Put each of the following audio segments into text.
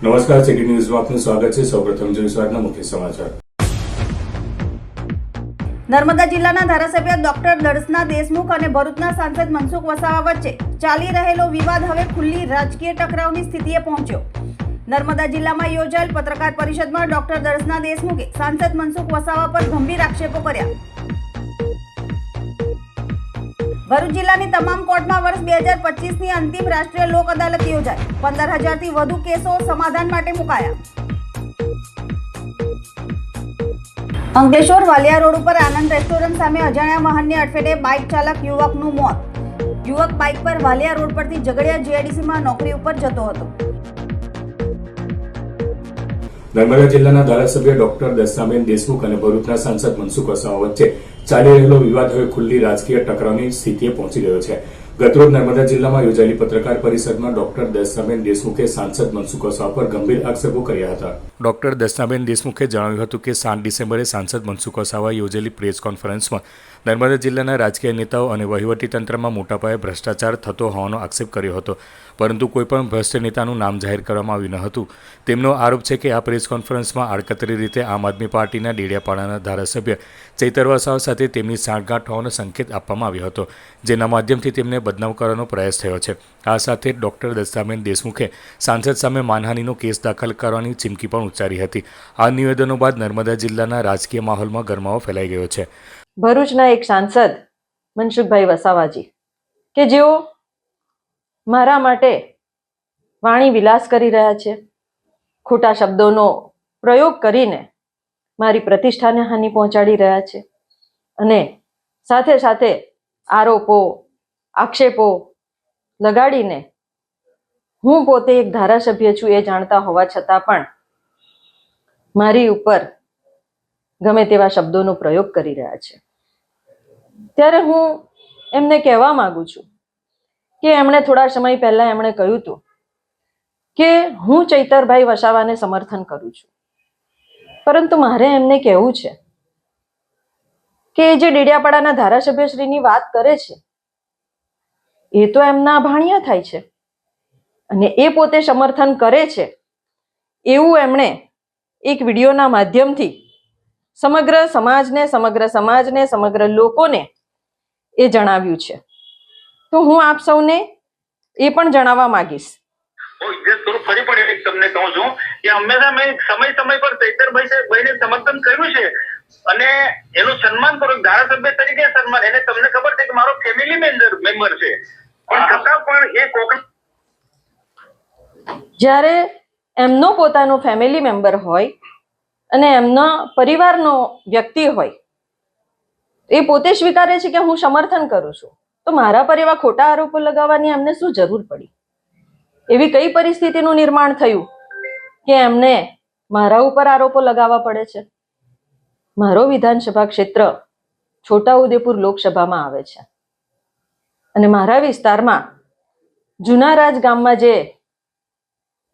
નમસ્કાર, સિટી ન્યૂઝમાં આપનું સ્વાગત છે। સૌપ્રથમ જોઈએ આજના મુખ્ય સમાચાર। નર્મદા જિલ્લાના ધારાસભ્ય ડોક્ટર દર્શના દેશમુખ અને ભરૂચના સાંસદ મનસુખ વસાવા વચ્ચે ચાલી રહેલો વિવાદ હવે ખુલ્લી રાજકીય ટકરાવની સ્થિતિએ પહોંચ્યો। નર્મદા જિલ્લામાં યોજાયેલ પત્રકાર પરિષદમાં ડોક્ટર દર્શના દેશમુખે સાંસદ મનસુખ વસાવા પર ગંભીર આક્ષેપો કર્યા। ભરૂચ જિલ્લાની તમામ કોર્ટમાં વર્ષ 2025ની અંતિમ રાષ્ટ્રીય લોક અદાલત યોજાઈ। 15,000થી વધુ કેસો સમાધાન માટે મુકાયા। અંકલેશ્વર વાલિયા રોડ ઉપર આનંદ રેસ્ટોરન્ટ સામે અજાણ્યા વાહનની અડફેટે બાઇક ચાલક યુવકનું મોત। યુવક બાઇક પર વાલિયા રોડ પરથી ઝઘડિયા જીઆઈડીસીમાં નોકરી ઉપર જતો હતો। નર્મદા જિલ્લાના ધારાસભ્ય ડોક્ટર દર્શનાબેન દેશમુખ અને ભરૂચના સાંસદ મનસુખ વસાવા વચ્ચે ચાલી રહેલો વિવાદ હવે ખુલ્લી રાજકીય ટકરાવની સ્થિતિએ પહોંચી ગયો છે। ગતરોજ નર્મદા જિલ્લામાં યોજાયેલી પત્રકાર પરિષદમાં ડોક્ટર દર્શનાબેન દેશમુખે સાંસદ મનસુખ વસાવા પર ગંભીર આક્ષેપો કર્યા હતા। ડોક્ટર દર્શનાબેન દેશમુખે જણાવ્યું હતું કે 7 ડિસેમ્બરે સાંસદ મનસુખ વસાવાએ યોજેલી પ્રેસ કોન્ફરન્સમાં નર્મદા જિલ્લાના રાજકીય નેતાઓ અને વહીવટીતંત્રમાં મોટા પાયે ભ્રષ્ટાચાર થતો હોવાનો આક્ષેપ કર્યો હતો, પરંતુ કોઈપણ ભ્રષ્ટ નેતાનું નામ જાહેર કરવામાં આવ્યું ન હતું। તેમનો આરોપ છે કે આ પ્રેસ કોન્ફરન્સમાં આડકતરી રીતે આમ આદમી પાર્ટીના ડેડિયાપાડાના ધારાસભ્ય ચૈતર વસાવા સાથે તેમની સાંઠગાંઠ હોવાનો સંકેત આપવામાં આવ્યો હતો, જેના માધ્યમથી તેમને બદનામ કરવાનો પ્રયાસ થયો છે। આ સાથે ડોક્ટર દર્શનાબેન દેશમુખે સાંસદ સામે માનહાનિનો કેસ દાખલ કરવાની ચીમકી પણ ઉચ્ચારી હતી। આ નિવેદનો બાદ નર્મદા જિલ્લાના રાજકીય માહોલમાં ગરમાવો ફેલાઈ ગયો છે। ભરૂચના એક સાંસદ મનસુખભાઈ વસાવાજી કે જેઓ મારા માટે વાણી વિલાસ કરી રહ્યા છે, ખોટા શબ્દોનો પ્રયોગ કરીને મારી પ્રતિષ્ઠાને હાનિ પહોંચાડી રહ્યા છે અને સાથે સાથે આરોપો આક્ષેપો લગાડીને હું પોતે એક ધારાસભ્ય છું એ જાણતા હોવા છતાં પણ મારી ઉપર ગમે તેવા શબ્દોનો પ્રયોગ કરી રહ્યા છે। ત્યારે હું એમને કહેવા માંગુ છું કે એમણે થોડા સમય પહેલા એમણે કહ્યું હતું કે હું ચૈતરભાઈ વસાવાને સમર્થન કરું છું, પરંતુ મારે એમને કહેવું છે કે જે ડેડિયાપાડાના ધારાસભ્યશ્રીની વાત કરે છે એ તો એમના ભાણિયા થાય છે અને એ પોતે સમર્થન કરે છે એવું એમણે એક વિડીયોના માધ્યમથી સમગ્ર સમાજને સમગ્ર લોકોને એ જણાવ્યું છે। તો હું આપ સૌને એ પણ જણાવવા માંગીશ ફરી પણ એક તમને કહું છું કે હંમેશા મેં સમય પર ચૈતરભાઈને સમર્થન કર્યું છે અને એનું સન્માનપૂર્વક ધારાસભ્ય તરીકે સન્માન, એને તમને ખબર છે કે મારો ફેમિલી મેમ્બર છે, પણ છતાં પણ એ જ્યારે એમનો પોતાનો ફેમિલી મેમ્બર હોય અને એમના પરિવારનો વ્યક્તિ હોય એ પોતે સ્વીકારે છે કે હું સમર્થન કરું છું, તો મારા પર એવા ખોટા આરોપો લગાવવાની એમને શું જરૂર પડી? એવી કઈ પરિસ્થિતિનું નિર્માણ થયું કે એમને મારા ઉપર આરોપો લગાવવા પડે છે? મારો વિધાનસભા ક્ષેત્ર છોટાઉદેપુર લોકસભામાં આવે છે અને મારા વિસ્તારમાં જુનારાજ ગામમાં જે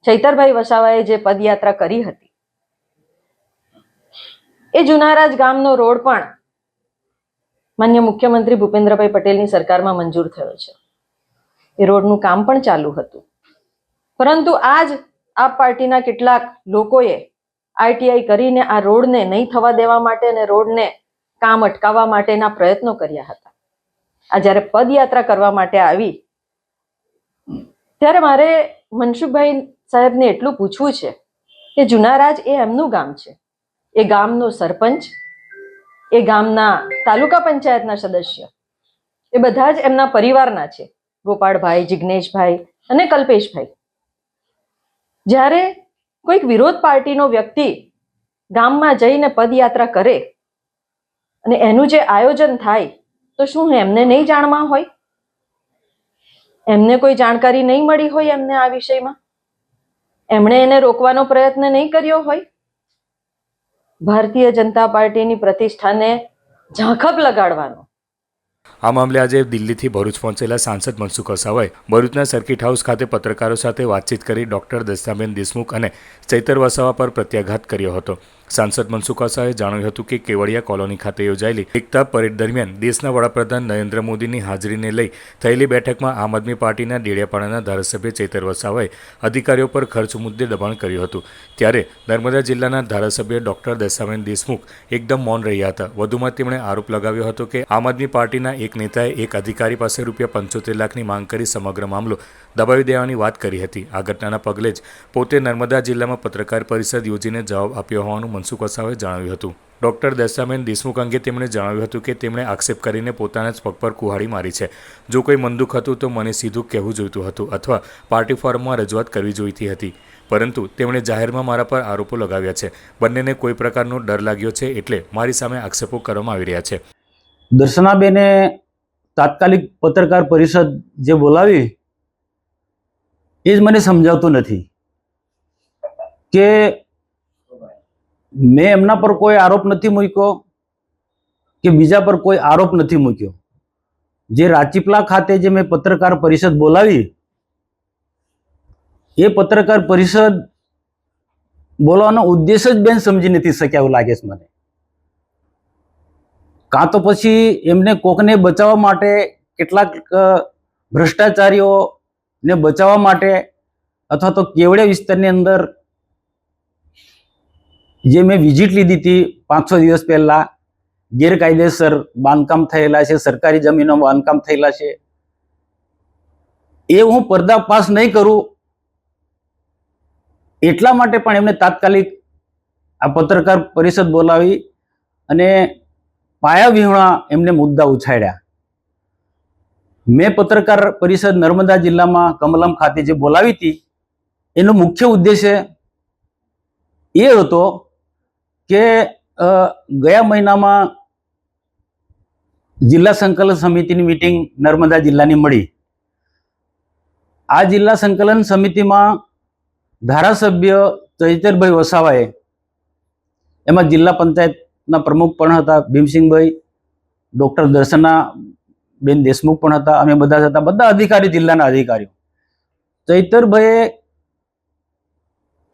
ચૈતરભાઈ વસાવાએ જે પદયાત્રા કરી હતી એ જુનારાજ ગામનો રોડ પણ માન્ય મુખ્યમંત્રી ભૂપેન્દ્રભાઈ પટેલની સરકારમાં મંજૂર થયો છે। એ રોડનું કામ પણ ચાલુ હતું, પરંતુ આજ આપ પાર્ટીના કેટલાક લોકોએ આઈટીઆઈ કરીને આ રોડને નહીં થવા દેવા માટે અને રોડને કામ અટકાવવા માટેના પ્રયત્નો કર્યા હતા। આ જ્યારે પદયાત્રા કરવા માટે આવી ત્યારે મારે મનસુખભાઈ સાહેબને એટલું પૂછવું છે કે જુનારાજ એ એમનું ગામ છે, એ ગામનો સરપંચ, એ ગામના તાલુકા પંચાયતના સદસ્ય એ બધા જ એમના પરિવારના છે, ગોપાળભાઈ, જિગ્નેશભાઈ અને કલ્પેશભાઈ। જ્યારે કોઈક વિરોધ પાર્ટીનો વ્યક્તિ ગામમાં જઈને પદયાત્રા કરે અને એનું જે આયોજન થાય તો શું એમને નહીં જાણવા હોય? એમને કોઈ જાણકારી નહીં મળી હોય એમને આ વિષયમાં? એમણે એને રોકવાનો પ્રયત્ન નહીં કર્યો હોય? ભારતીય જનતા પાર્ટીની પ્રતિષ્ઠાને ઝાંખપ લગાડવાનો આ મામલે આજે દિલ્હીથી ભરૂચ પહોંચેલા સાંસદ મનસુખ વસાવાએ ભરૂચના સર્કિટ હાઉસ ખાતે પત્રકારો સાથે વાતચીત કરી ડોક્ટર દર્શનાબેન દેશમુખ અને ચૈતર વસાવા પર પ્રત્યાઘાત કર્યો હતો। સાંસદ મનસુખ વસાવાએ જણાવ્યું હતું કે કેવડિયા કોલોની ખાતે યોજાયેલી એકતા પરેડ દરમિયાન દેશના વડાપ્રધાન નરેન્દ્ર મોદીની હાજરીને લઈ થયેલી બેઠકમાં આમ આદમી પાર્ટીના ડેડિયાપાડાના ધારાસભ્ય ચૈતર વસાવાએ અધિકારીઓ પર ખર્ચ મુદ્દે દબાણ કર્યું હતું. ત્યારે નર્મદા જિલ્લાના ધારાસભ્ય ડોક્ટર દશાબેન દેશમુખ એકદમ મૌન રહ્યા હતા. વધુમાં તેમણે આરોપ લગાવ્યો હતો કે આમ આદમી પાર્ટીના એક નેતાએ એક અધિકારી પાસે ₹75 લાખની માંગ કરી સમગ્ર મામલો દબાવી દેવાની વાત કરી હતી. આ ઘટનાના પગલે જ પોતે નર્મદા જિલ્લામાં પત્રકાર પરિષદ યોજીને જવાબ આપ્યો હોવાનું મનસુખ વસાવાએ જણાવ્યું હતું. ડોક્ટર દશાબેન દેશમુખ અંગે તેમણે જણાવ્યું હતું કે તેમણે આક્ષેપ કરીને પોતાના જ પગ પર કુહાડી મારી છે. જો કોઈ મન દુઃખ હતું તો મને સીધું કહેવું જોઈતું હતું અથવા પાર્ટી ફોરમમાં રજૂઆત કરવી જોઈતી હતી, પરંતુ તેમણે જાહેરમાં મારા પર આરોપો લગાવ્યા છે. બંનેને કોઈ પ્રકારનો ડર લાગ્યો છે એટલે મારી સામે આક્ષેપો કરવામાં આવી રહ્યા છે. દર્શનાબેને તાત્કાલિક પત્રકાર પરિષદ જે બોલાવી એ જ મને સમજાવતું નથી કે મેં એમના પર કોઈ આરોપ નથી મૂક્યો કે બીજા પર કોઈ આરોપ નથી મૂક્યો. જે રાજપીપળા ખાતે જે મેં પત્રકાર પરિષદ બોલાવી એ પત્રકાર પરિષદ બોલાવવાનો ઉદ્દેશ જ બેન સમજી નથી શક્યા એવું લાગે છે મને. કાં તો પછી એમને કોકને બચાવવા માટે કેટલાક ભ્રષ્ટાચારીઓને બચાવવા માટે અથવા તો કેવડિયા વિસ્તારની અંદર જે મેં વિઝિટ લીધી હતી 5-6 દિવસ પહેલા, ગેરકાયદેસર બાંધકામ થયેલા છે, સરકારી જમીનો બાંધકામ થયેલા છે, એ હું પર્દાફાશ નહીં કરું એટલા માટે પણ એમને તાત્કાલિક આ પત્રકાર પરિષદ બોલાવી અને પાયાવિહોણા એમને મુદ્દા ઉછાળ્યા. મેં પત્રકાર પરિષદ નર્મદા જિલ્લામાં કમલમ ખાતે જે બોલાવી હતી એનો મુખ્ય ઉદ્દેશ્ય એ હતો કે ગયા મહિનામાં જિલ્લા સંકલન સમિતિની મીટિંગ નર્મદા જિલ્લાની મળી. આ જિલ્લા સંકલન સમિતિમાં ધારાસભ્ય ચૈતરભાઈ વસાવાએ, એમાં જિલ્લા પંચાયતના પ્રમુખ પણ હતા ભીમસિંહભાઈ, ડોક્ટર દર્શનાબેન દેશમુખ પણ હતા, અમે બધા હતા, બધા અધિકારી, જિલ્લાના અધિકારીઓ. ચૈતરભાઈએ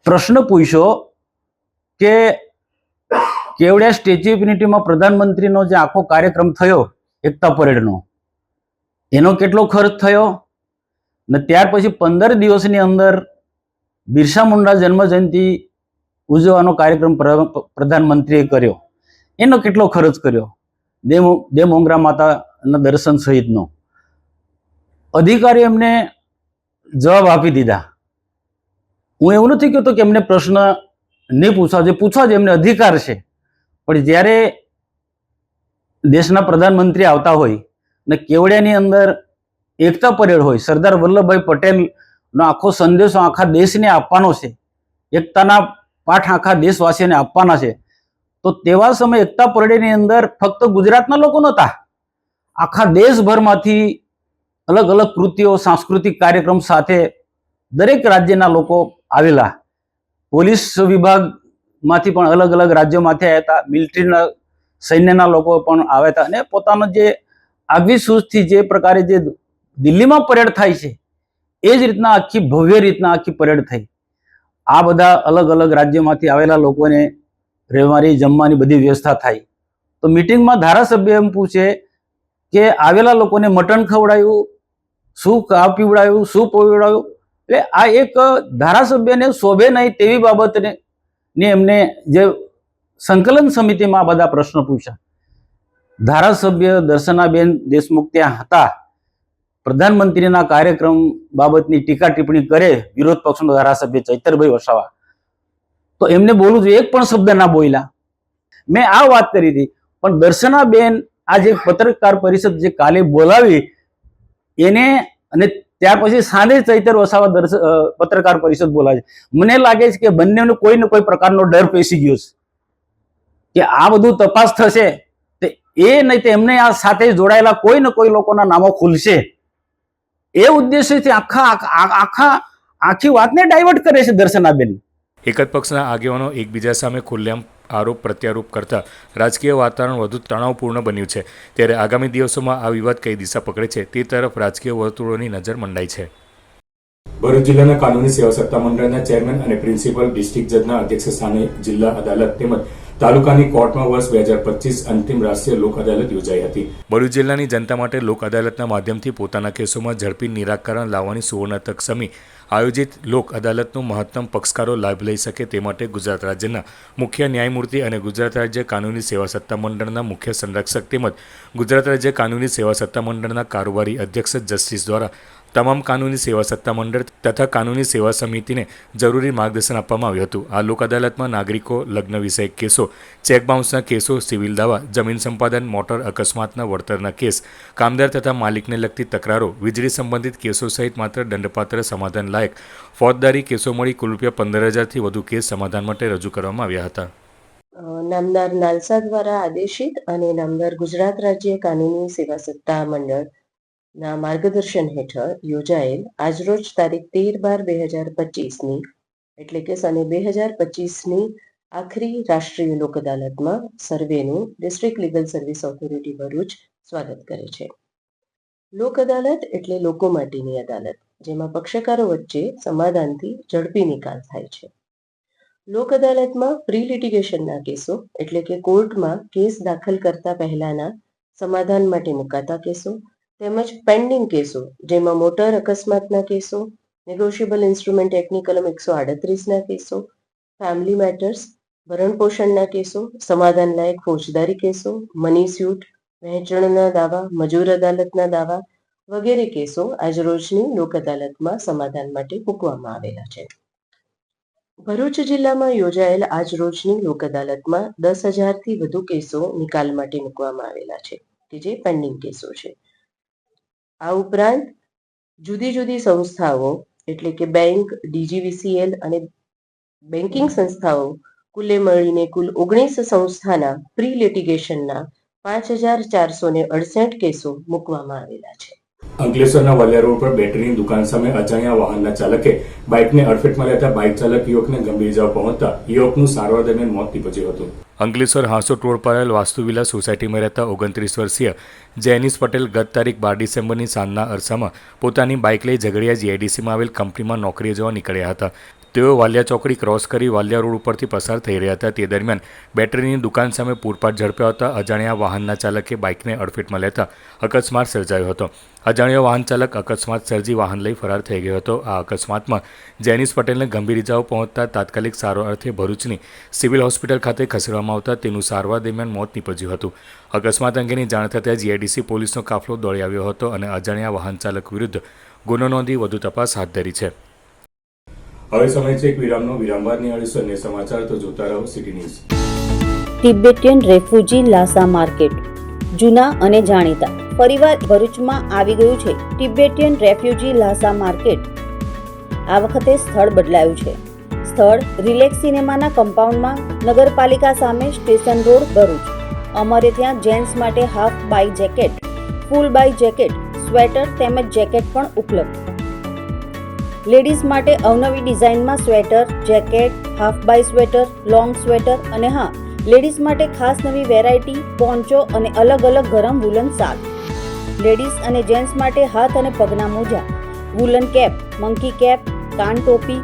પ્રશ્ન પૂછ્યો કે કેવડિયા સ્ટેચ્યુ ઓફ યુનિટીમાં પ્રધાનમંત્રીનો જે આખો કાર્યક્રમ થયો એકતા પરેડનો, એનો કેટલો ખર્ચ થયો ને ત્યાર પછી 15 દિવસની અંદર બિરસા મુંડા જન્મ જયંતિ ઉજવવાનો કાર્યક્રમ પ્રધાનમંત્રીએ કર્યો, એનો કેટલો ખર્ચ કર્યો, દેવમોગરા માતાના દર્શન સહિતનો. અધિકારી એમને જવાબ આપી દીધા. હું એવું નથી કહેતો કે એમને પ્રશ્ન નહીં પૂછવા જોઈએ, પૂછવા જોઈએ, એમને અધિકાર છે. પણ જ્યારે દેશના પ્રધાનમંત્રી આવતા હોય ને કેવડિયાની અંદર એકતા પરેડ હોય, સરદાર વલ્લભભાઈ પટેલનો આખો સંદેશો આખા દેશને આપવાનો છે, એકતાના પાઠ આખા દેશવાસીઓને આપવાના છે, તો તેવા સમયે એકતા પરેડની અંદર ફક્ત ગુજરાતના લોકો નહોતા, આખા દેશભરમાંથી અલગ અલગ કૃતિઓ, સાંસ્કૃતિક કાર્યક્રમ સાથે દરેક રાજ્યના લોકો આવેલા. પોલીસ વિભાગમાંથી પણ અલગ અલગ રાજ્યોમાંથી આવ્યા હતા, મિલિટરીના સૈન્યના લોકો પણ આવ્યા હતા, અને પોતાનો જે આગવી સૂઝથી જે પ્રકારે જે દિલ્હીમાં પરેડ થાય છે એ જ રીતના આખી ભવ્ય રીતના આખી પરેડ થઈ. આ બધા અલગ અલગ રાજ્યોમાંથી આવેલા લોકોને રહેવાની, જમવાની બધી વ્યવસ્થા થાય. તો મિટિંગમાં ધારાસભ્ય એમ પૂછે કે આવેલા લોકોને મટન ખવડાવ્યું, શું પીવડાવ્યું, શું પીવડાવ્યું. એટલે આ એક ધારાસભ્યને શોભે નહીં તેવી બાબતને એમને જે સંકલન સમિતિમાં આ બધા પ્રશ્નો પૂછ્યા. ધારાસભ્ય દર્શનાબેન દેશમુખ ત્યાં હતા, પ્રધાનમંત્રીના કાર્યક્રમ બાબતની ટીકા ટિપ્પણી કરે વિરોધ પક્ષનો ધારાસભ્ય ચૈતરભાઈ વસાવા, તો એમને બોલવું જોઈએ, એક પણ શબ્દ ના બોલ્યા. મેં આ વાત કરી હતી, પણ દર્શનાબેન આ જે પત્રકાર પરિષદ જે કાલે બોલાવી એને, અને ત્યાર પછી સાંજે ચૈતર વસાવા પત્રકાર પરિષદ બોલાવે, મને લાગે છે કે બંનેને કોઈ ને કોઈ પ્રકારનો ડર પેસી ગયો છે કે આ બધું તપાસ થશે તો એ નહીં તો એમને આ સાથે જોડાયેલા કોઈ ને કોઈ લોકોના નામો ખુલશે, એ ઉદ્દેશ્યથી આખી વાતને ડાયવર્ટ કરે છે દર્શનાબેન. એક જ પક્ષના આગેવાનો એકબીજા સામે ખુલ્લેઆમ આરોપ પ્રત્યારોપ કરતા રાજકીય વાતાવરણ વધુ તણાવપૂર્ણ બન્યું છે. ત્યારે આગામી દિવસોમાં આ વિવાદ કઈ દિશા પકડે છે તે તરફ રાજકીય વર્તુળોની નજર મંડાઈ છે. ભરૂચ જિલ્લાના કાનૂની સેવા સત્તામંડળના ચેરમેન અને પ્રિન્સિપલ ડિસ્ટ્રિક્ટ જજના અધ્યક્ષ સ્થાને જિલ્લા અદાલત તેમજ તાલુકાની કોર્ટમાં વર્ષ 2025 અંતિમ રાષ્ટ્રીય લોક અદાલત યોજાઈ હતી. ભરૂચ જિલ્લાની જનતા માટે લોક અદાલતના માધ્યમથી પોતાના કેસોમાં ઝડપી નિરાકરણ લાવવાની સુવર્ણ તક સમી આયોજિત લોક અદાલતનો મહત્તમ પક્ષકારો લાભ લઈ શકે તે માટે ગુજરાત રાજ્યના મુખ્ય ન્યાયમૂર્તિ અને ગુજરાત રાજ્ય કાનૂની સેવા સત્તામંડળના મુખ્ય સંરક્ષક તેમજ ગુજરાત રાજ્ય કાનૂની સેવા સત્તામંડળના કારોબારી અધ્યક્ષ જસ્ટિસ દ્વારા તમામ કાનૂની સેવા સત્તામંડળ તથા કાનૂની સેવા સમિતિને જરૂરી માર્ગદર્શન આપવામાં આવ્યું હતું. આ લોક અદાલતમાં નાગરિકો લગ્ન વિષયક કેસો, ચેક બાઉન્સના કેસો, સિવિલ દાવા, જમીન સંપાદન, મોટર અકસ્માતના વળતરના કેસ, કામદાર તથા માલિકને લગતી તકરારો, વીજળી સંબંધિત કેસો સહિત માત્ર દંડપાત્ર સમાધાન લાયક ફોજદારી કેસો મળી કુલ ₹15,000થી વધુ કેસ સમાધાન માટે રજૂ કરવામાં આવ્યા હતા. નામદાર નાલસા દ્વારા આદેશિત અને નામદાર ગુજરાત રાજ્ય કાનૂની સેવા સત્તા મંડળના માર્ગદર્શન હેઠળ યોજાયેલ આજરોજ તારીખ 13/12/2025ની એટલે કે સને 2025ની આખરી રાષ્ટ્રીય લોક અદાલતમાં સર્વેનું district legal service authority Bharuch સ્વાગત કરે છે. લોક અદાલત એટલે લોકો માટેની અદાલત, જેમાં પક્ષકારો વચ્ચે સમાધાનથી ઝડપી નિકાલ થાય છે. લોક અદાલતમાં પ્રી લિટિગેશનના કેસો એટલે કે કોર્ટમાં કેસ દાખલ કરતા પહેલાના સમાધાન માટે મુકાતા કેસો તેમજ પેન્ડિંગ કેસો જેમાં મોટર અકસ્માતના કેસો, નેગોશિયેબલ ઇન્સ્ટ્રુમેન્ટ એક્ટની કલમ 138ના કેસો, ફેમિલી મેટર્સ, ભરણપોષણના કેસો, સમાધાન લાયક ફોજદારી કેસો, મની સ્યુટ, વહેંચણના દાવા, મજૂર અદાલતના દાવા વગેરે કેસો આજરોજની લોક અદાલતમાં સમાધાન માટે મૂકવામાં આવેલા છે. ભરૂચ જિલ્લામાં યોજાયેલ આજરોજની લોક અદાલતમાં 10,000થી વધુ કેસો નિકાલ માટે મૂકવામાં આવેલા છે કે જે પેન્ડિંગ કેસો છે. આ ઉપરાંત જુદી જુદી સંસ્થાઓ એટલે કે બેંક, DGVCL અને બેન્કિંગ સંસ્થાઓ કુલે મળીને કુલ 19 સંસ્થાના પ્રી લિટિગેશનના 5,468 કેસો મૂકવામાં આવેલા છે. અંકલેશ્વરના વાલિયા રોડ પર બેટરીની દુકાન સામે અજાણ્યા વાહનના ચાલકે બાઇકને અડફેટમાં લેતા બાઇક ચાલક યુવકને ગંભીર ઇજાઓ પહોંચતા યુવકનું સારવાર દરમિયાન મોત નીપજ્યું હતું. અંકલેશ્વર હાંસોટ રોડ પર આવેલ વાસ્તુવિલા સોસાયટીમાં રહેતા 29 વર્ષીય જેનિસ પટેલ ગત તારીખ 12 ડિસેમ્બરની સાંજના અરસામાં પોતાની બાઇક લઈ ઝઘડિયા GIDCમાં આવેલ કંપનીમાં નોકરીએ જવા નીકળ્યા હતા. તેઓ વાલિયા ચોકડી ક્રોસ કરી વાલિયા રોડ ઉપરથી પસાર થઈ રહ્યા હતા. તે દરમિયાન બેટરીની દુકાન સામે પૂરપાટ ઝડપ્યા હતા અજાણ્યા વાહનના ચાલકે બાઇકને અડફેટમાં લેતા અકસ્માત સર્જાયો હતો. અજાણ્યો વાહન ચાલક અકસ્માત સર્જી વાહન લઈ ફરાર થઈ ગયો હતો. આ અકસ્માતમાં જેનિસ પટેલને ગંભીર ઇજાઓ પહોંચતા તાત્કાલિક સારવાર અર્થે ભરૂચની સિવિલ હોસ્પિટલ ખાતે ખસેડવામાં આવતા તેનું સારવાર દરમિયાન મોત નીપજ્યું હતું. અકસ્માત અંગેની જાણ થતાં GIDC પોલીસનો કાફલો દોડી આવ્યો હતો અને અજાણ્યા વાહન ચાલક વિરુદ્ધ ગુનો નોંધી વધુ તપાસ હાથ ધરી છે. હવે સમય છે એક વિરામનો. વિરામ બાદ નિહાળીશું અન્ય સમાચાર, તો જોતા રહો city news. Tibetan refugee Lhasa market જૂના અને જાણીતા ફરીવાર ભરૂચમાં આવી ગયું છે. Tibetan refugee Lhasa market. આ વખતે સ્થળ બદલાયું છે. સ્થળ રિલેક્સ સિનેમાના કમ્પાઉન્ડમાં નગરપાલિકા સામે સ્ટેશન રોડ ભરૂચ. અમારે ત્યાં જેન્ટ્સ માટે હાફ બાય જેકેટ, ફૂલ બાય જેકેટ, સ્વેટર તેમજ જેકેટ પણ ઉપલબ્ધ. લેડીઝ માટે અવનવી ડિઝાઇનમાં સ્વેટર, જેકેટ, હાફ બાય સ્વેટર, લોંગ સ્વેટર અને હા, લેડીઝ માટે ખાસ નવી વેરાયટી પોન્ચો અને અલગ અલગ ગરમ વુલન શાલ. લેડીઝ અને જેન્ટ્સ માટે હાથ અને પગના મોજા, વુલન કેપ, મંકી કેપ, કાન ટોપી,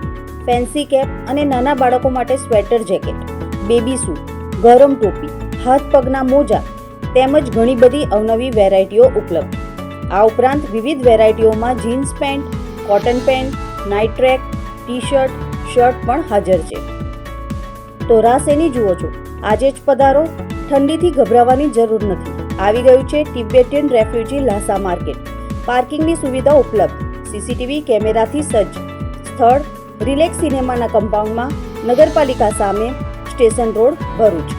ફેન્સી કેપ અને નાના બાળકો માટે સ્વેટર જેકેટ, બેબી સૂટ, ગરમ ટોપી, હાથ પગના મોજા તેમજ ઘણી બધી અવનવી વેરાયટીઓ ઉપલબ્ધ. આ ઉપરાંત વિવિધ વેરાયટીઓમાં jeans pant, cotton pant, night track, T-shirt, shirt પણ હાજર છે. તો રાહ શેની જુઓ છો? આજે જ પધારો. ઠંડીથી ગભરાવાની જરૂર નથી. આવી ગયું છે તિબેટિયન રેફ્યુજી લાસા માર્કેટ. પાર્કિંગની સુવિધા ઉપલબ્ધ. CCTV કેમેરાથી સજ્જ. સ્થળ રિલેક્સ સિનેમાના કમ્પાઉન્ડમાં નગરપાલિકા સામે સ્ટેશન રોડ ભરૂચ.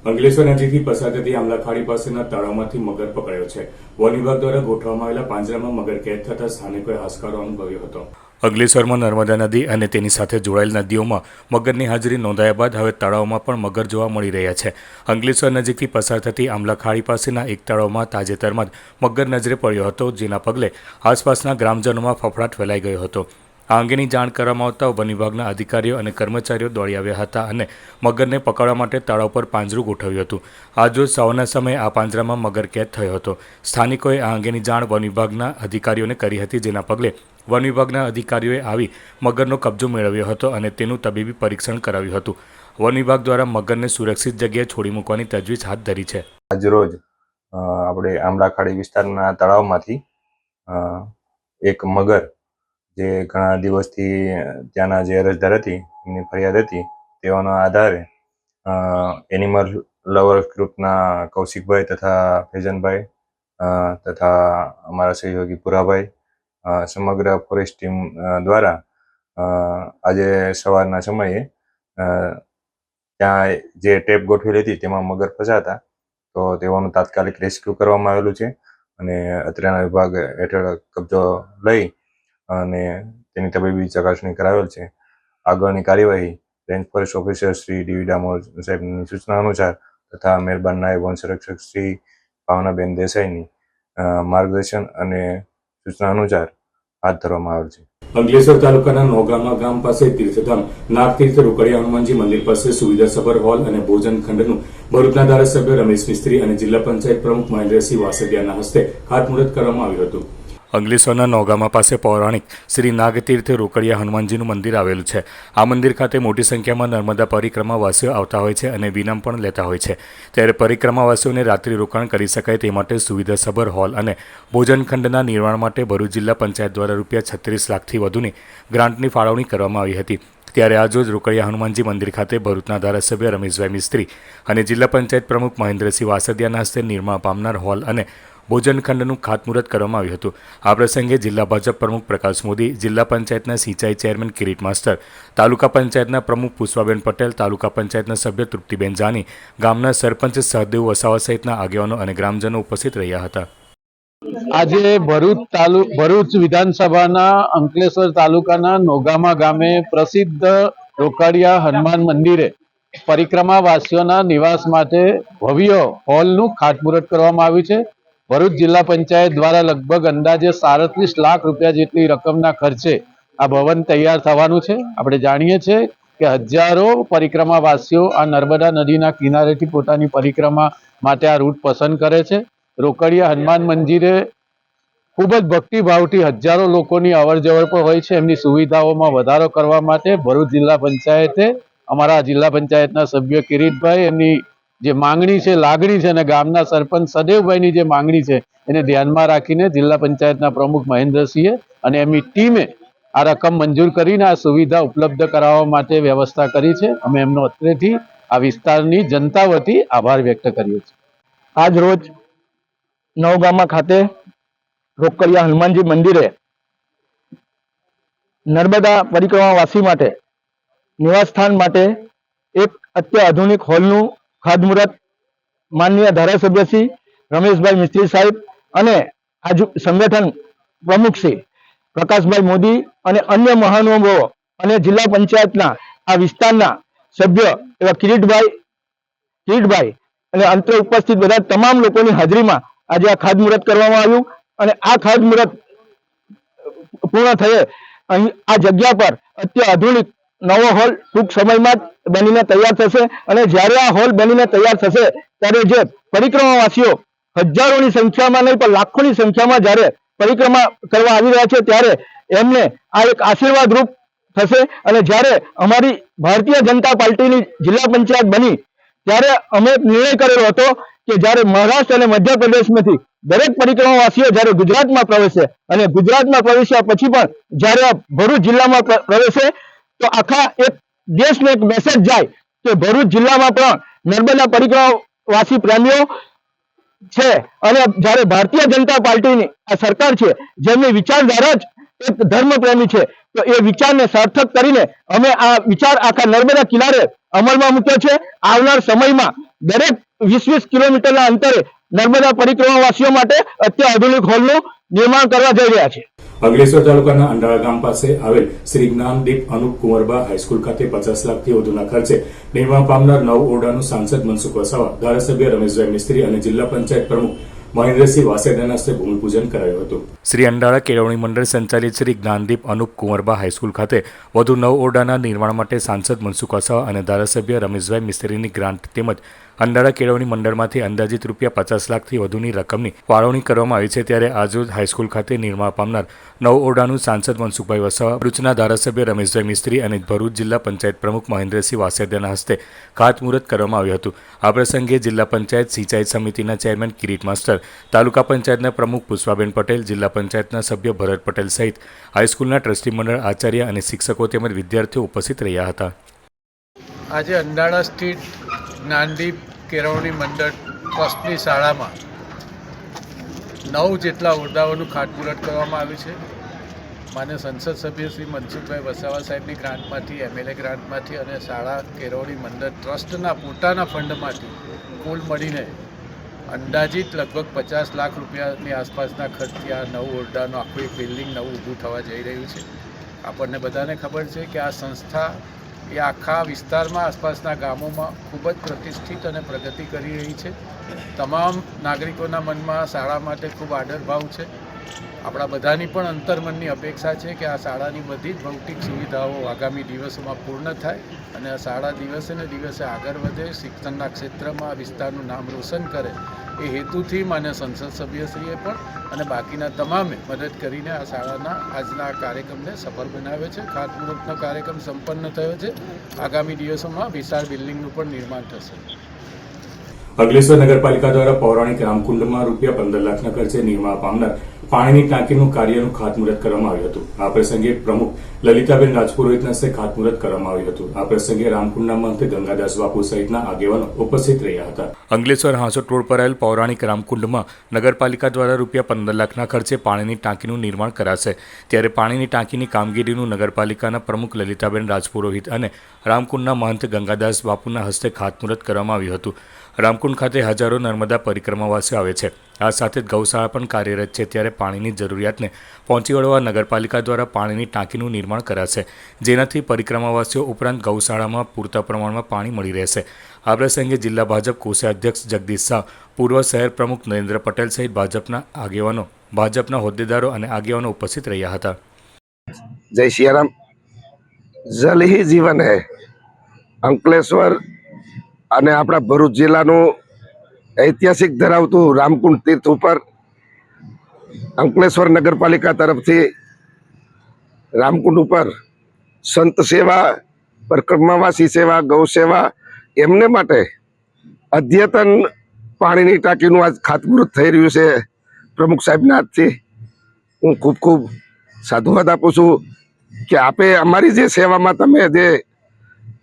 અંકલેશ્વર નજીકથી પસાર થતી આમલાખાડી પાસેના તળાવમાંથી મગર પકડાયો છે. વન વિભાગ દ્વારા ગોઠવવામાં આવેલા પાંજરામાં મગર કેદ થતા સ્થાનિકોએ હાશકારો અનુભવ્યો હતો. અંકલેશ્વરમાં નર્મદા નદી અને તેની સાથે જોડાયેલ નદીઓમાં મગરની હાજરી નોંધાયા બાદ હવે તળાવમાં પણ મગર જોવા મળી રહ્યા છે. અંકલેશ્વર નજીકથી પસાર થતી આમલાખાડી પાસેના એક તળાવમાં તાજેતરમાં જ મગર નજરે પડ્યો હતો, જેના પગલે આસપાસના ગ્રામજનોમાં ફફડાટ ફેલાઈ ગયો હતો. આ અંગેની જાણ કરવામાં આવતા વન વિભાગના અધિકારીઓ અને કર્મચારીઓ દોડી આવ્યા હતા અને મગરને પકડવા માટે તળાવ પર પાંજરું ગોઠવ્યું હતું. આજરોજ સવારના સમયે આ પાંજરામાં મગર કેદ થયો હતો. સ્થાનિકોએ આ અંગેની જાણ વન વિભાગના અધિકારીઓને કરી હતી, જેના પગલે વન વિભાગના અધિકારીઓએ આવી મગરનો કબજો મેળવ્યો હતો અને તેનું તબીબી પરીક્ષણ કરાવ્યું હતું. વન વિભાગ દ્વારા મગરને સુરક્ષિત જગ્યાએ છોડી મૂકવાની તજવીજ હાથ ધરી છે. આજરોજ આપણે આંબલાખાડી વિસ્તારના તળાવમાંથી એક મગર જે ઘણા દિવસથી ત્યાંના જે અરજદાર હતી એમની ફરિયાદ હતી તેઓના આધારે એનિમલ લવર ગ્રુપના કૌશિકભાઈ તથા ફૈઝનભાઈ તથા અમારા સહયોગી પુરાભાઈ સમગ્ર ફોરેસ્ટ ટીમ દ્વારા આજે સવારના સમયે ત્યાં જે ટેપ ગોઠવેલી હતી તેમાં મગર ફસાતા તો તેઓનું તાત્કાલિક રેસ્ક્યુ કરવામાં આવેલું છે અને અત્રેના વિભાગ હેઠળ કબજો લઈ અને તેની તબીબી ચકાસણી કરાવેલ છે. આગળની કાર્યવાહી range forest officer Shri D Damor સાહેબની સૂચના અનુસાર તથા મહેરબાન નાયબ વન સંરક્ષક શ્રી ભાવનાબેન દેસાઈની માર્ગદર્શન અને સૂચના અનુસાર હાથ ધરવામાં આવેલ છે. અંકલેશ્વર તાલુકાના નોગામા ગામ પાસે તીર્થધામ નાગતીર્થ રોકડિયા હનુમાનજી મંદિર પાસે સુવિધાસભર હોલ અને ભોજન ખંડનું ભરૂચના ધારાસભ્ય રમેશ મિસ્ત્રી અને જિલ્લા પંચાયત પ્રમુખ મહેન્દ્રસિંહ વાસદિયાના હસ્તે ખાતમુહૂર્ત કરવામાં આવ્યું હતું. અંકલેશ્વરના નોગામા પાસે પૌરાણિક શ્રી નાગતીર્થ રોકડિયા હનુમાનજીનું મંદિર આવેલું છે. આ મંદિર ખાતે મોટી સંખ્યામાં નર્મદા પરિક્રમાવાસીઓ આવતા હોય છે અને વિનામ પણ લેતા હોય છે. ત્યારે પરિક્રમાવાસીઓને રાત્રિ રોકાણ કરી શકાય તે માટે સુવિધાસભર હોલ અને ભોજન ખંડના નિર્માણ માટે ભરૂચ જિલ્લા પંચાયત દ્વારા ₹36 લાખથી વધુની ગ્રાન્ટની ફાળવણી કરવામાં આવી હતી. ત્યારે આજરોજ રોકડિયા હનુમાનજી મંદિર ખાતે ભરૂચના ધારાસભ્ય રમેશભાઈ મિસ્ત્રી અને જિલ્લા પંચાયત પ્રમુખ મહેન્દ્રસિંહ વાસદિયાના હસ્તે નિર્માણ પામનાર હોલ અને ભોજન ખંડનું ખાતમુહૂર્ત કરવામાં આવ્યું હતું. આ પ્રસંગે જિલ્લા ભાજપ પ્રમુખ પ્રકાશ મોદી, જિલ્લા પંચાયતના સિંચાઈ ચેરમેન કિરીટ માસ્ટર, તાલુકા પંચાયતના પ્રમુખ પુષ્પાબેન પટેલ, તાલુકા પંચાયતના સભ્ય તૃપ્તિબેન જાની, ગામના સરપંચ સહદેવ વસાવા સહિતના આગેવાનો અને ગ્રામજનો ઉપસ્થિત રહ્યા હતા. આજે ભરૂચ વિધાનસભાના અંકલેશ્વર તાલુકાના નોગામા ગામે પ્રસિદ્ધ રોકડિયા હનુમાન મંદિરે પરિક્રમાવાસીઓના નિવાસ માટે ભવ્ય હોલનું ખાતમુહૂર્ત કરવામાં આવ્યું છે. ભરૂચ જિલ્લા પંચાયત દ્વારા લગભગ અંદાજે 37 લાખ રૂપિયા જેટલી રકમના ખર્ચે આ ભવન તૈયાર થવાનું છે. આપણે જાણીએ છીએ કે હજારો પરિક્રમાવાસીઓ આ નર્મદા નદીના કિનારેથી પોતાની પરિક્રમા માટે આ રૂટ પસંદ કરે છે. રોકડિયા હનુમાન મંદિરે ખૂબ જ ભક્તિભાવથી હજારો લોકોની અવરજવર પણ હોય છે. એમની સુવિધાઓમાં વધારો કરવા માટે ભરૂચ જિલ્લા પંચાયતે અમારા જિલ્લા પંચાયતના સભ્ય કિરીટભાઈ એમની જે માંગણી છે, લાગણી છે અને ગામના સરપંચ સદેવભાઈની જે માંગણી છે એને ધ્યાનમાં રાખીને જિલ્લા પંચાયતના પ્રમુખ મહેન્દ્રસિંહે અને એમની ટીમે આ રકમ મંજૂર કરીને આ સુવિધા ઉપલબ્ધ કરાવવા માટે વ્યવસ્થા કરી છે. અમે એમનો અત્રેથી આ વિસ્તારની જનતા વતી આભાર વ્યક્ત કર્યો છે. આજ રોજ નવગામા ખાતે રોકડિયા હનુમાનજી મંદિરે નર્મદા પરિક્રમાવાસી માટે નિવાસસ્થાન માટે એક અત્યાધુનિક હોલનું ખાતમુહૂર્ત માનનીય ધારાસભ્ય શ્રી રમેશભાઈ મિસ્ત્રી સાહેબ અને આજુ સંગઠન પ્રમુખ શ્રી પ્રકાશભાઈ મોદી અને અન્ય મહાનુભાવો અને જિલ્લા પંચાયતના આ વિસ્તારના સભ્ય એવા કિરીટભાઈ અને અંતરે ઉપસ્થિત બધા તમામ લોકોની હાજરીમાં આજે આ ખાતમુહૂર્ત કરવામાં આવ્યું અને આ ખાતમુહૂર્ત પૂર્ણ થયે અહીં આ જગ્યા પર અત્યાધુનિક નવો હોલ ટૂંક સમયમાં જ બનીને તૈયાર થશે અને જ્યારે આ હોલ બનીને તૈયાર થશે ત્યારે જે પરિક્રમાવાસીઓ હજારોની સંખ્યામાં નહીં પણ લાખોની સંખ્યામાં જ્યારે પરિક્રમા કરવા આવી રહ્યા છે ત્યારે એમને આ એક આશીર્વાદ રૂપ થશે. અને જ્યારે અમારી ભારતીય જનતા પાર્ટીની જિલ્લા પંચાયત બની ત્યારે અમે નિર્ણય કરેલો હતો કે જ્યારે મહારાષ્ટ્ર અને મધ્યપ્રદેશમાંથી દરેક પરિક્રમાવાસીઓ જ્યારે ગુજરાતમાં પ્રવેશે અને ગુજરાતમાં પ્રવેશ્યા પછી પણ જ્યારે ભરૂચ જિલ્લામાં પ્રવેશે તો આખા એક દેશને એક મેસેજ જાય કે ભરૂચ જિલ્લામાં પણ નર્મદા પરિક્રમાવાસી પ્રેમીઓ છે અને જ્યારે ભારતીય જનતા પાર્ટીની આ સરકાર છે જેમની વિચારધારા જ એક ધર્મ પ્રેમી છે તો એ વિચારને સાર્થક કરીને અમે આ વિચાર આખા નર્મદા કિનારે અમલમાં મૂક્યો છે. આવનાર સમયમાં દરેક 20-20 કિલોમીટરના અંતરે નર્મદા પરિક્રમાવાસીઓ માટે અત્યાધુનિક હોલનું નિર્માણ કરવા જઈ રહ્યા છે. અંકલેશ્વર તાલુકાના અંડાળા ગામ પાસે આવેલ શ્રી જ્ઞાનદીપ અનુપ કુંવરબા હાઈસ્કૂલ ખાતે 50 લાખથી વધુના ખર્ચે નિર્માણ પામનાર નવ ઓરડાનું સાંસદ મનસુખ વસાવા, ધારાસભ્ય રમેશભાઈ મિસ્ત્રી અને જિલ્લા પંચાયત પ્રમુખ મહેન્દ્રસિંહ વાસેદાના હસ્તે ભૂમિપૂજન કરાયું હતું. શ્રી અંડાળા કેળવણી મંડળ સંચાલિત શ્રી જ્ઞાનદીપ અનુપ કુંવરબા હાઈસ્કૂલ ખાતે વધુ 9 ઓરડાના નિર્માણ માટે સાંસદ મનસુખ વસાવા અને ધારાસભ્ય રમેશભાઈ મિસ્ત્રીની ગ્રાન્ટ તેમજ અંડાળા કેળવણી મંડળમાંથી અંદાજિત ₹50 લાખથી વધુની રકમની ફાળવણી કરવામાં આવી છે. ત્યારે આજરોજ હાઈસ્કૂલ ખાતે નિર્માણ પામનાર 9 ઓરડાનું સાંસદ મનસુખભાઈ વસાવા, ભરૂચના ધારાસભ્ય રમેશભાઈ મિસ્ત્રી અને ભરૂચ જિલ્લા પંચાયત પ્રમુખ મહેન્દ્રસિંહ વાસેદાના હસ્તે ખાતમુહૂર્ત કરવામાં આવ્યું હતું. આ પ્રસંગે જિલ્લા પંચાયત સિંચાઈ સમિતિના ચેરમેન કિરીટ માસ્ટર, તાલુકા પંચાયતના પ્રમુખ પુષ્પાબેન પટેલ, જિલ્લા પંચાયતના સભ્ય ભરત પટેલ સહિત હાઈસ્કૂલના ટ્રસ્ટી મંડળ, આચાર્ય અને શિક્ષકો તેમજ વિદ્યાર્થીઓ ઉપસ્થિત રહ્યા હતા. આજે અંડાળા સ્થિત જ્ઞાનદીપ કેળવણી મંડળ ટ્રસ્ટની શાળામાં 9 જેટલા ઓરડાઓનું ખાતમુહૂર્ત કરવામાં આવ્યું છે. માન્ય સંસદ સભ્ય શ્રી મનસુખભાઈ વસાવા સાહેબની ગ્રાન્ટમાંથી, MLA ગ્રાન્ટમાંથી અને શાળા કેળવણી મંડળ ટ્રસ્ટના પોતાના ફંડમાંથી કુલ મળીને અંદાજિત લગભગ 50 લાખ રૂપિયાની આસપાસના ખર્ચથી આ 9 ઓરડાનું આખું એક બિલ્ડિંગ નવું ઊભું થવા જઈ રહ્યું છે. આપણને બધાને ખબર છે કે આ સંસ્થા એ આખા વિસ્તારમાં, આસપાસના ગામોમાં ખૂબ જ પ્રતિષ્ઠિત અને પ્રગતિ કરી રહી છે. તમામ નાગરિકોના મનમાં શાળા માટે ખૂબ આદરભાવ છે. આપણા બધાની પણ અંતર્મનની અપેક્ષા છે કે આ શાળાની બધી જ ભૌતિક સુવિધાઓ આગામી દિવસોમાં પૂર્ણ થાય અને આ શાળા દિવસે ને દિવસે આગળ વધે, શિક્ષણના ક્ષેત્રમાં આ વિસ્તારનું નામ રોશન કરે એ હેતુથી માન્ય સંસદ સભ્યશ્રીએ પણ અને બાકીના તમામે મદદ કરીને આ શાળાના આજના આ કાર્યક્રમને સફળ બનાવ્યો છે. ખાતમુહૂર્તનો કાર્યક્રમ સંપન્ન થયો છે. આગામી દિવસોમાં વિશાળ બિલ્ડિંગનું પણ નિર્માણ થશે. અંકલેશ્વર નગરપાલિકા દ્વારા પૌરાણિક રામકુંડમાં ₹15 લાખના ખર્ચે નિર્માણ પામનાર પાણીની ટાંકીનું કાર્યનું ખાતમુહૂર્ત કરવામાં આવ્યું હતું. આ પ્રસંગે પ્રમુખ લલિતાબેન રાજપુરોહિતના હસ્તે ખાતમુહૂર્ત કરવામાં આવ્યું હતું. આ પ્રસંગે રામકુંડના મહંત ગંગાદાસ બાપુ સહિતના આગેવાનો ઉપસ્થિત રહ્યા હતા. અંકલેશ્વર હાંસોટ રોડ પર આવેલ પૌરાણિક રામકુંડમાં નગરપાલિકા દ્વારા ₹15 લાખના ખર્ચે પાણીની ટાંકીનું નિર્માણ કરાશે. ત્યારે પાણીની ટાંકીની કામગીરીનું નગરપાલિકાના પ્રમુખ લલિતાબેન રાજપુરોહિત અને રામકુંડના મહંત ગંગાદાસ બાપુના હસ્તે ખાતમુહૂર્ત કરવામાં આવ્યું હતું. રામકુંડ ખાતે હજારો નર્મદા પરિક્રમાવાસીઓ આવે છે. આ સાથે જ ગૌશાળા પણ કાર્યરત છે. ત્યારે પાણીની જરૂરિયાતને પહોંચી વળવા નગરપાલિકા દ્વારા પાણીની ટાંકીનું નિર્માણ કરાશે, જેનાથી પરિક્રમાવાસીઓ ઉપરાંત ગૌશાળામાં પૂરતા પ્રમાણમાં પાણી મળી રહેશે. આ પ્રસંગે જિલ્લા ભાજપ કોષાધ્યક્ષ જગદીશ શાહ, પૂર્વ શહેર પ્રમુખ નરેન્દ્ર પટેલ સહિત ભાજપના આગેવાનો, ભાજપના હોદ્દેદારો અને આગેવાનો ઉપસ્થિત રહ્યા હતા. જય સિયારામ. જલ હી જીવન હૈ. અંકલેશ્વર અને આપણા ભરૂચ જિલ્લાનું ઐતિહાસિક ધરાવતું રામકુંડ તીર્થ ઉપર અંકલેશ્વર નગરપાલિકા તરફથી રામકુંડ ઉપર સંત સેવા, પરિક્રમાવાસી સેવા, ગૌ સેવા એમને માટે અદ્યતન પાણીની ટાંકીનું આજ ખાતમુહૂર્ત થઈ રહ્યું છે પ્રમુખ સાહેબના હાથથી. હું ખૂબ ખૂબ સાધુવાદ આપું છું કે આપે અમારી જે સેવામાં તમે જે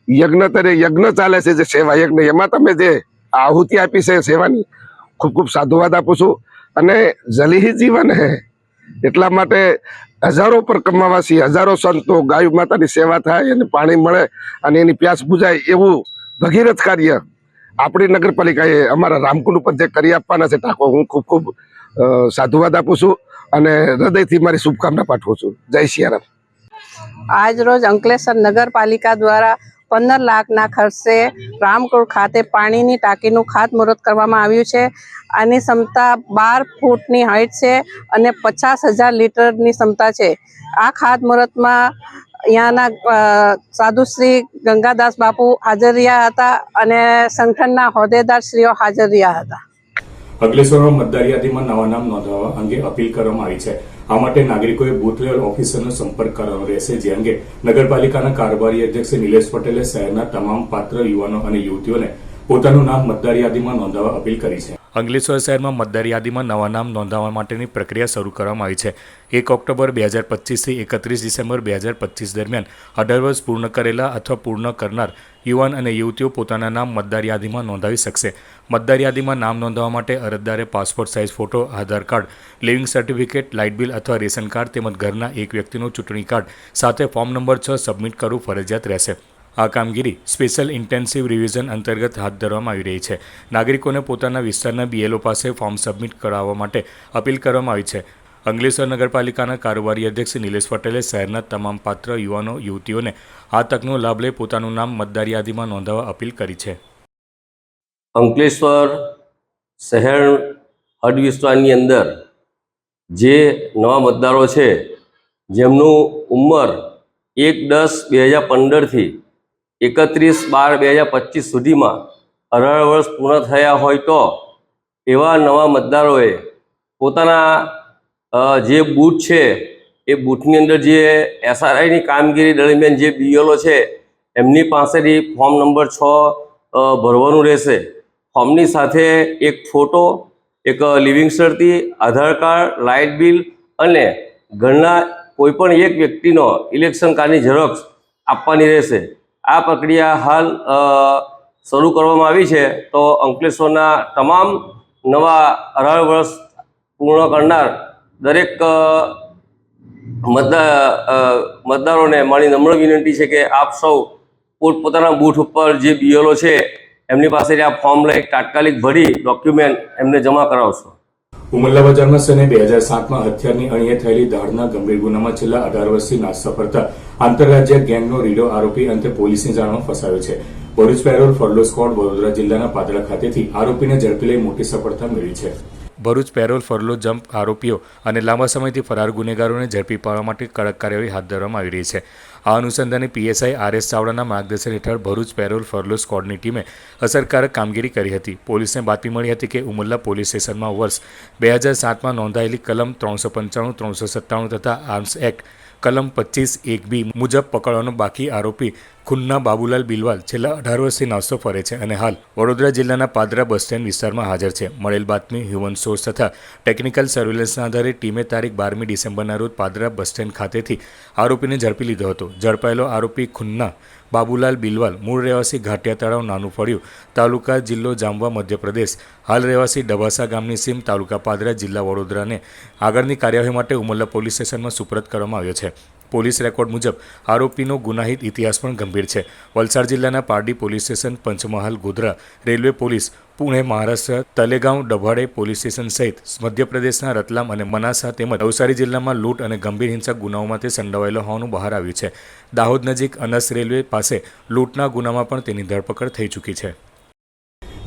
યજ્ઞ ચાલે છે, જે સેવા યજ્ઞ, એમાં તમે જે આહુતિ આપી છે સેવાની, ખૂબ ખૂબ સાધુવાદ આપું છું. અને જલી જીવન હે એટલા માટે હજારો પરિક્રમાવાસી, હજારો સંતો, ગાય માતાની સેવા થાય અને પાણી મળે અને એની પ્યાસ બુજાય એવું ભગીરથ કાર્ય આપણી નગરપાલિકાએ અમારા રામકુંડ ઉપર જે કરી આપવાના છે ટાંકો, હું ખૂબ ખૂબ સાધુવાદ આપું છું અને હૃદયથી મારી શુભકામના પાઠવું છું. જય સિયારામ. આજ રોજ અંકલેશ્વર નગરપાલિકા દ્વારા 15 લાખના ખર્ચે રામકુંડ ખાતે પાણીની ટાંકીનું ખાતમુહૂર્ત કરવામાં આવ્યું છે. આની ક્ષમતા 12 ફૂટની હાઈટ છે અને 50,000 લીટરની ક્ષમતા છે. આ ખાતમુહૂર્તમાં અહીંયાના સાધુશ્રી ગંગાદાસ બાપુ હાજર રહ્યા હતા અને સંગઠનના હોદ્દેદારશ્રીઓ હાજર રહ્યા હતા. અંકલેશ્વરમાં મતદાર યાદીમાં નવા નામ નોંધાવવા અંગે અપીલ કરવામાં આવી છે. આ માટે નાગરિકોએ બૂથ લેવલ ઓફિસરનો સંપર્ક કરવાનો રહેશે. જે અંગે નગરપાલિકાના કારોબારી અધ્યક્ષ નિલેશ પટેલે શહેરના તમામ પાત્ર યુવાનો અને યુવતીઓને પોતાનું નામ મતદાર યાદીમાં નોંધાવવા અપીલ કરી છે. અંકલેશ્વર શહેરમાં મતદાર યાદીમાં નવા નામ નોંધાવવા માટેની પ્રક્રિયા શરૂ કરવામાં આવી છે. 1 ઓક્ટોબર 2025 થી 31 ડિસેમ્બર 2025 દરમિયાન 18 વર્ષ પૂર્ણ કરેલા અથવા પૂર્ણ કરનાર યુવાન અને યુવતીઓ પોતાના નામ મતદાર યાદીમાં નોંધાવી શકશે. મતદાર યાદીમાં નામ નોંધાવવા માટે અરજદારે passport size photo, Aadhaar card, living certificate, light bill અથવા રેશન કાર્ડ તેમજ ઘરના એક વ્યક્તિનું ચૂંટણી કાર્ડ સાથે ફોર્મ નંબર 6 સબમિટ કરવું ફરજિયાત રહેશે. આ કામગીરી સ્પેશિયલ ઇન્ટેન્સિવ રિવિઝન અંતર્ગત હાથ ધરવામાં આવી રહી છે. નાગરિકોને પોતાના વિસ્તારના BLO પાસે ફોર્મ સબમિટ કરાવવા માટે અપીલ કરવામાં આવી છે. અંકલેશ્વર નગરપાલિકાના કારોબારી અધ્યક્ષ નિલેશ પટેલે શહેરના તમામ પાત્ર યુવાનો યુવતીઓને આ તકનો લાભ લઈ પોતાનું નામ મતદાર યાદીમાં નોંધાવવા અપીલ કરી છે. અંકલેશ્વર શહેર હદ વિસ્તારની અંદર જે નવા મતદારો છે જેમનું ઉંમર 1/10/2015 31/12/2025 સુધીમાં 18 વર્ષ પૂર્ણ થયા હોય તો એવા નવા મતદારોએ પોતાના જે બૂથ છે એ બૂથની અંદર જે SRIની કામગીરી દરમિયાન જે BLO છે એમની પાસેથી ફોર્મ નંબર 6 ભરવાનું રહેશે. ફોર્મની સાથે એક ફોટો, એક લિવિંગ સર્ટી, આધાર કાર્ડ, લાઇટ બિલ અને ઘરના કોઈપણ એક વ્યક્તિનો ઇલેક્શન કાર્ડની ઝેરોક્ષ આપવાની રહેશે. આ પ્રક્રિયા હાલ શરૂ કરવામાં આવી છે. તો અંકલેશ્વરના તમામ નવા 18 વર્ષ પૂર્ણ કરનાર દરેક મતદારોને મારી નમ્ર વિનંતી છે કે આપ સૌ પોતપોતાના બૂથ ઉપર જે BLO છે એમની પાસેથી આ ફોર્મ લઈ તાત્કાલિક ભરી ડોક્યુમેન્ટ એમને જમા કરાવશો. ઉમલ્લા બજારમાં સને 2007માં હથિયારની અણીએ થયેલી દાળના ગંભીર ગુનામાં છેલ્લા 18 વર્ષથી નાસ્તા ફરતા આંતરરાજ્ય ગેંગનો રીડો આરોપી અંતે પોલીસની જાળમાં ફસાયો છે. Bharuch parole furlough squad Vadodara જિલ્લાના પાદરા ખાતેથી આરોપીને ઝડપી લઈ મોટી સફળતા મેળવી છે. ભરૂચ પેરોલ ફરલો જમ્પ આરોપીઓ અને લાંબા સમયથી ફરાર ગુનેગારોને ઝડપી પાડવા માટે કડક કાર્યવાહી હાથ ધરવામાં આવી રહી છે. આ અનુસંધાને PSI RS ચાવડાના માર્ગદર્શન હેઠળ ભરૂચ પેરોલ ફરલો સ્ક્વોડની ટીમે અસરકારક કામગીરી કરી હતી. પોલીસને બાતમી મળી હતી કે ઉમલ્લા પોલીસ સ્ટેશનમાં વર્ષ 2007માં નોંધાયેલી કલમ 395, 397 તથા આર્મ્સ એક્ટ કલમ 25(1)B મુજબ પકડવાનો બાકી આરોપી ખુન્ના બાબુલાલ બિલવાલ છેલ્લા 18 વર્ષથી નાસ્તો ફરે છે અને હાલ વડોદરા જિલ્લાના પાદરા બસ સ્ટેન્ડ વિસ્તારમાં હાજર છે. મળેલ બાતમી, હ્યુમન સોર્સ તથા ટેકનિકલ સર્વેલન્સના આધારે ટીમે તારીખ 12મી ડિસેમ્બરના રોજ પાદરા બસ સ્ટેન્ડ ખાતેથી આરોપીને ઝડપી લીધો હતો. ઝડપાયેલો આરોપી ખુન્ના બાબુલાલ બિલવાલ મૂળ રહેવાસી ઘાટિયા તળાવ, નાનું ફળિયું, તાલુકા જિલ્લો જામવા, મધ્યપ્રદેશ, હાલ રહેવાસી ડબાસા ગામની સીમ, તાલુકા પાદરા, જિલ્લા વડોદરાને આગળની કાર્યવાહી માટે ઉમલ્લા પોલીસ સ્ટેશનમાં સુપરત કરવામાં આવ્યો છે. પોલીસ રેકોર્ડ મુજબ આરોપીનો ગુનાહિત ઇતિહાસ પણ ગંભીર છે. વલસાડ જિલ્લાના Pardi police station, Panchmahal, Godhra railway police, Pune Maharashtra, Talegaon, Dabhade police station સહિત મધ્યપ્રદેશના રતલામ અને મનાસા તેમજ નવસારી જિલ્લામાં લૂંટ અને ગંભીર હિંસક ગુનાઓમાં તે સંડોવાયેલો હોવાનું બહાર આવ્યું છે. દાહોદ નજીક અનસ રેલવે પાસે લૂંટના ગુનામાં પણ તેની ધરપકડ થઈ ચૂકી છે.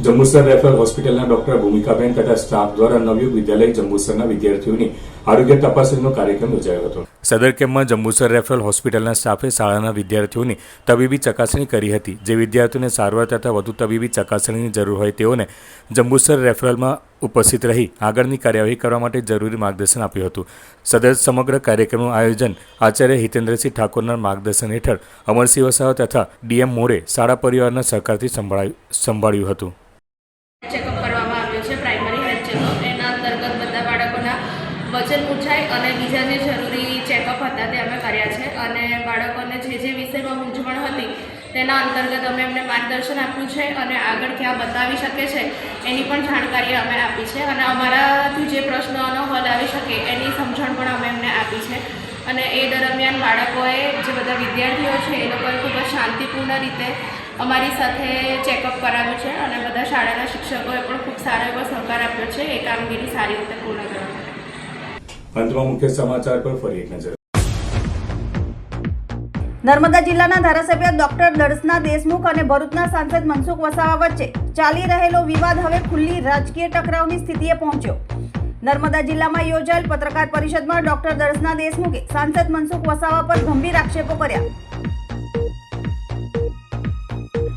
જંબુસર રેફરલ હોસ્પિટલના ડોક્ટર ભૂમિકાબેન તથા સ્ટાફ દ્વારા નવયુગ વિદ્યાલય જંબુસરના વિદ્યાર્થીઓની આરોગ્ય તપાસણીનો કાર્યક્રમ યોજાયો હતો. સદર કેમ્પમાં જંબુસર રેફરલ હોસ્પિટલના સ્ટાફે શાળાના વિદ્યાર્થીઓની તબીબી ચકાસણી કરી હતી. જે વિદ્યાર્થીઓને સારવાર તથા વધુ તબીબી ચકાસણીની જરૂર હોય તેઓને જંબુસર રેફરલમાં ઉપસ્થિત રહી આગળની કાર્યવાહી કરવા માટે જરૂરી માર્ગદર્શન આપ્યું હતું. સદર સમગ્ર કાર્યક્રમનું આયોજન આચાર્ય હિતેન્દ્રસિંહ ઠાકોરના માર્ગદર્શન હેઠળ અમરસિંહ વસાવા તથા DM મોરે શાળા પરિવારના સહકારથી સંભાળ્યું હતું. ચેકઅપ કરવામાં આવ્યો છે, પ્રાઇમરી હેલ્થ ચેકઅપ. એના અંતર્ગત બધા બાળકોના વજન ઊંચાઈ અને બીજા જે જરૂરી ચેકઅપ હતા તે અમે કર્યા છે અને બાળકોને જે વિષયમાં મૂંઝવણ હતી તેના અંતર્ગત અમે એમને માર્ગદર્શન આપ્યું છે અને આગળ ક્યાં બતાવી શકે છે એની પણ જાણકારી અમે આપી છે અને અમારાથી જે પ્રશ્નોનો હલ આવી શકે એની સમજણ પણ અમે એમને આપી છે. અને એ દરમિયાન બાળકોએ, જે બધા વિદ્યાર્થીઓ છે એ લોકોએ ખૂબ જ શાંતિપૂર્ણ રીતે અમારી સાથે ચેકઅપ કરાવ્યું છે અને બધા શાળાના શિક્ષકોએ પણ ખૂબ સારો એવો સહકાર આપ્યો છે એ કામગીરી સારી રીતે પૂર્ણ કરવા માટે. અંતમાં મુખ્ય સમાચાર પર ફરી એક નજર. નર્મદા જિલ્લાના ધારાસભ્ય ડોક્ટર દર્શના દેશમુખ અને ભરૂચના સાંસદ મનસુખ વસાવા વચ્ચે ચાલી રહેલો વિવાદ હવે ખુલ્લી રાજકીય ટકરાવની સ્થિતિએ પહોંચ્યો. નર્મદા જિલ્લામાં યોજાયેલ પત્રકાર પરિષદમાં ડોક્ટર દર્શના દેશમુખે સાંસદ મનસુખ વસાવા પર ગંભીર આક્ષેપો કર્યા.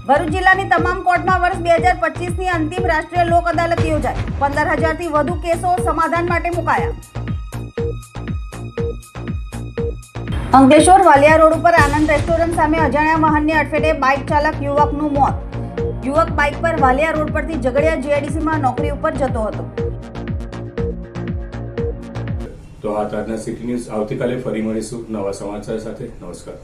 ભરૂચ જિલ્લાની તમામ કોર્ટમાં વર્ષ 2025ની અંતિમ રાષ્ટ્રીય લોક અદાલત યોજાઈ. 15,000થી વધુ કેસો સમાધાન માટે મુકાયા. અંકલેશ્વર વાલિયા રોડ ઉપર આનંદ રેસ્ટોરન્ટ સામે અજાણ્યા વાહનની અડફેટે બાઇક ચાલક યુવકનું મોત. યુવક બાઇક પર વાલિયા રોડ પરથી ઝઘડિયા GIDCમાં નોકરી ઉપર જતો હતો. તો આ આજના સિટી ન્યૂઝ. આવતીકાલે ફરી મળીશું નવા સમાચાર સાથે. નમસ્કાર.